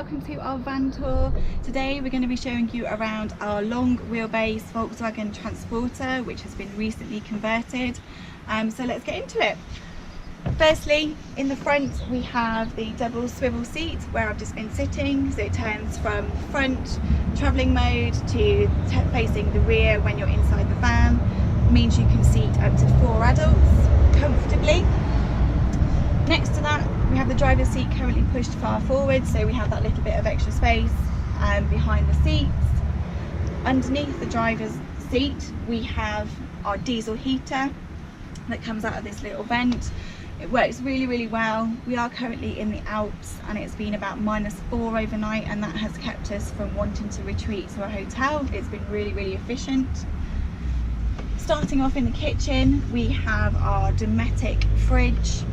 welcome to our van tour. Today we're going to be showing you around our long wheelbase Volkswagen Transporter, which has been recently converted. So let's get into it. Firstly, in the front we have the double swivel seat where I've just been sitting, so it turns from front travelling mode to facing the rear when you're inside the van. It means you can seat up to 4 adults comfortably. Next to that we have the driver's seat currently pushed far forward, so we have that little bit of extra space behind the seats. Underneath the driver's seat we have our diesel heater that comes out of this little vent. It works really well. We are currently in the Alps and it's been about -4 overnight, and that has kept us from wanting to retreat to a hotel. It's been really efficient. Starting off in the kitchen we have our Dometic fridge.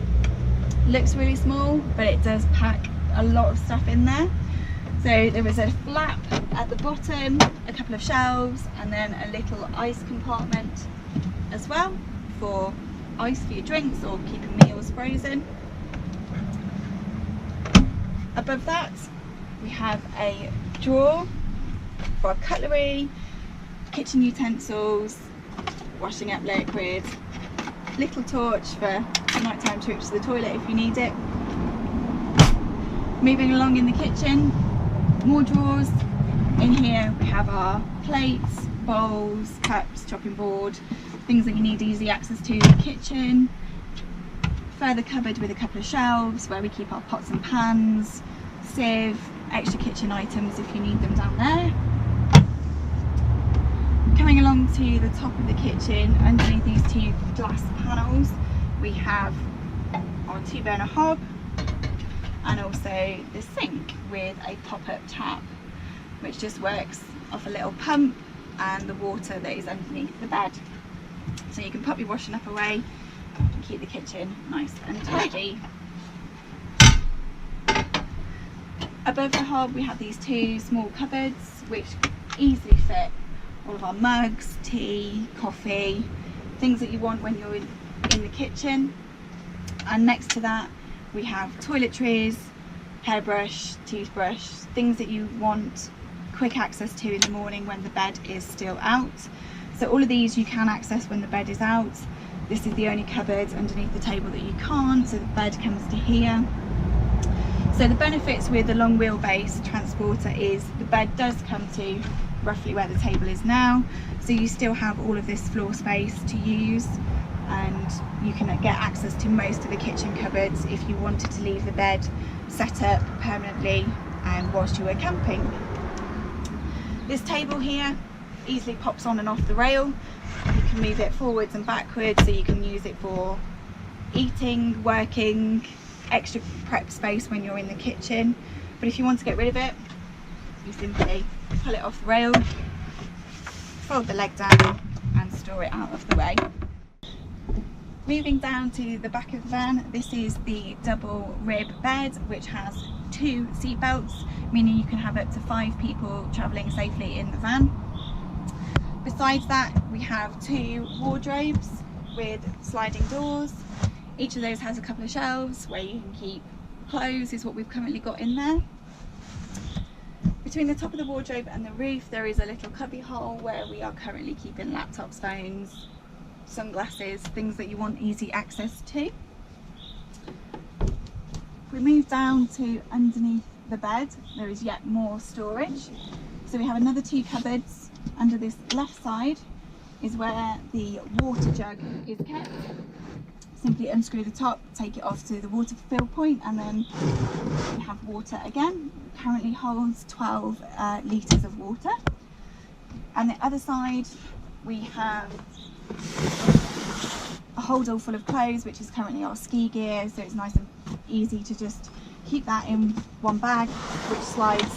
Looks really small, but it does pack a lot of stuff in there. So there is a flap at the bottom, a couple of shelves, and then a little ice compartment as well for ice for your drinks or keeping meals frozen. Above that we have a drawer for our cutlery, kitchen utensils, washing up liquid, little torch for nighttime trips to the toilet if you need it. Moving along in the kitchen, more drawers. In here we have our plates, bowls, cups, chopping board, things that you need easy access to in the kitchen. Further cupboard with a couple of shelves where we keep our pots and pans, sieve, extra kitchen items if you need them down there. Coming along to the top of the kitchen, underneath these 2 glass panels we have our 2-burner hob and also the sink with a pop-up tap which just works off a little pump and the water that is underneath the bed. So you can pop your washing up away and keep the kitchen nice and tidy. Above the hob we have these 2 small cupboards which easily fit all of our mugs, tea, coffee, things that you want when you're in the kitchen. And next to that we have toiletries, hairbrush, toothbrush, things that you want quick access to in the morning when the bed is still out. So all of these you can access when the bed is out. This is the only cupboard underneath the table that you can't, so the bed comes to here. So the benefits with the long wheelbase transporter is the bed does come to roughly where the table is now, so you still have all of this floor space to use, and you can get access to most of the kitchen cupboards if you wanted to leave the bed set up permanently whilst you were camping. This table here easily pops on and off the rail. You can move it forwards and backwards, so you can use it for eating, working, extra prep space when you're in the kitchen. But if you want to get rid of it, you simply pull it off the rail, fold the leg down and store it out of the way. Moving down to the back of the van, this is the double rib bed which has 2 seat belts, meaning you can have up to 5 people travelling safely in the van. Besides that we have 2 wardrobes with sliding doors. Each of those has a couple of shelves where you can keep clothes, is what we've currently got in there. Between the top of the wardrobe and the roof there is a little cubby hole where we are currently keeping laptops, phones, sunglasses, things that you want easy access to. If we move down to underneath the bed there is yet more storage. So we have another 2 cupboards. Under this left side is where the water jug is kept. Simply unscrew the top, take it off to the water fill point, and then you have water again. It currently holds 12 litres of water. And the other side we have a holdall full of clothes, which is currently our ski gear, so it's nice and easy to just keep that in one bag which slides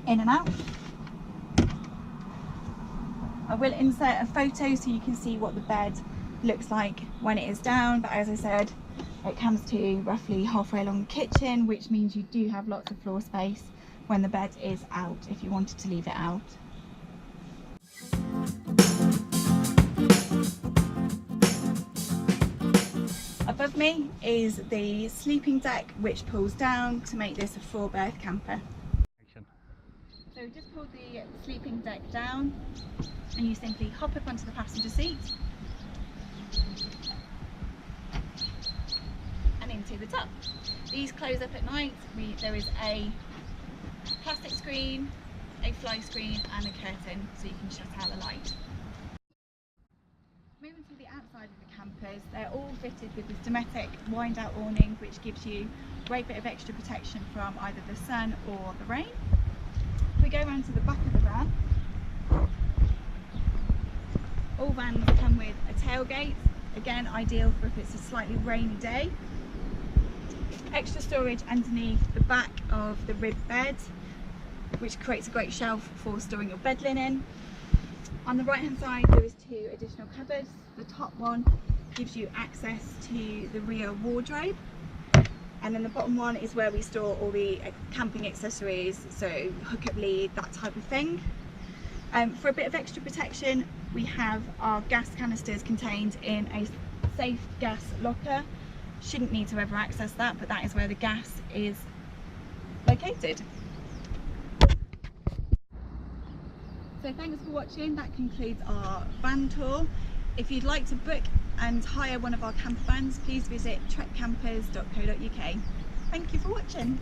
in and out. I will insert a photo so you can see what the bed looks like when it is down, but as I said it comes to roughly halfway along the kitchen, which means you do have lots of floor space when the bed is out if you wanted to leave it out. Above me is the sleeping deck, which pulls down to make this a 4-berth camper. So just pull the sleeping deck down and you simply hop up onto the passenger seat and into the top. These close up at night. There is a plastic screen, a fly screen and a curtain so you can shut out the light. Moving to the outside of the campers, they're all fitted with this Dometic wind out awning, which gives you a great bit of extra protection from either the sun or the rain. If we go around to the back of the van, all vans come with a tailgate, again ideal for if it's a slightly rainy day. Extra storage underneath the back of the rib bed, which creates a great shelf for storing your bed linen. On the right hand side there is 2 additional cupboards. The top one gives you access to the rear wardrobe, and then the bottom one is where we store all the camping accessories, so hookup lead, that type of thing. For a bit of extra protection, we have our gas canisters contained in a safe gas locker. Shouldn't need to ever access that, but that is where the gas is located. So thanks for watching. That concludes our van tour. If you'd like to book and hire one of our camper vans, please visit trekcampers.co.uk. Thank you for watching.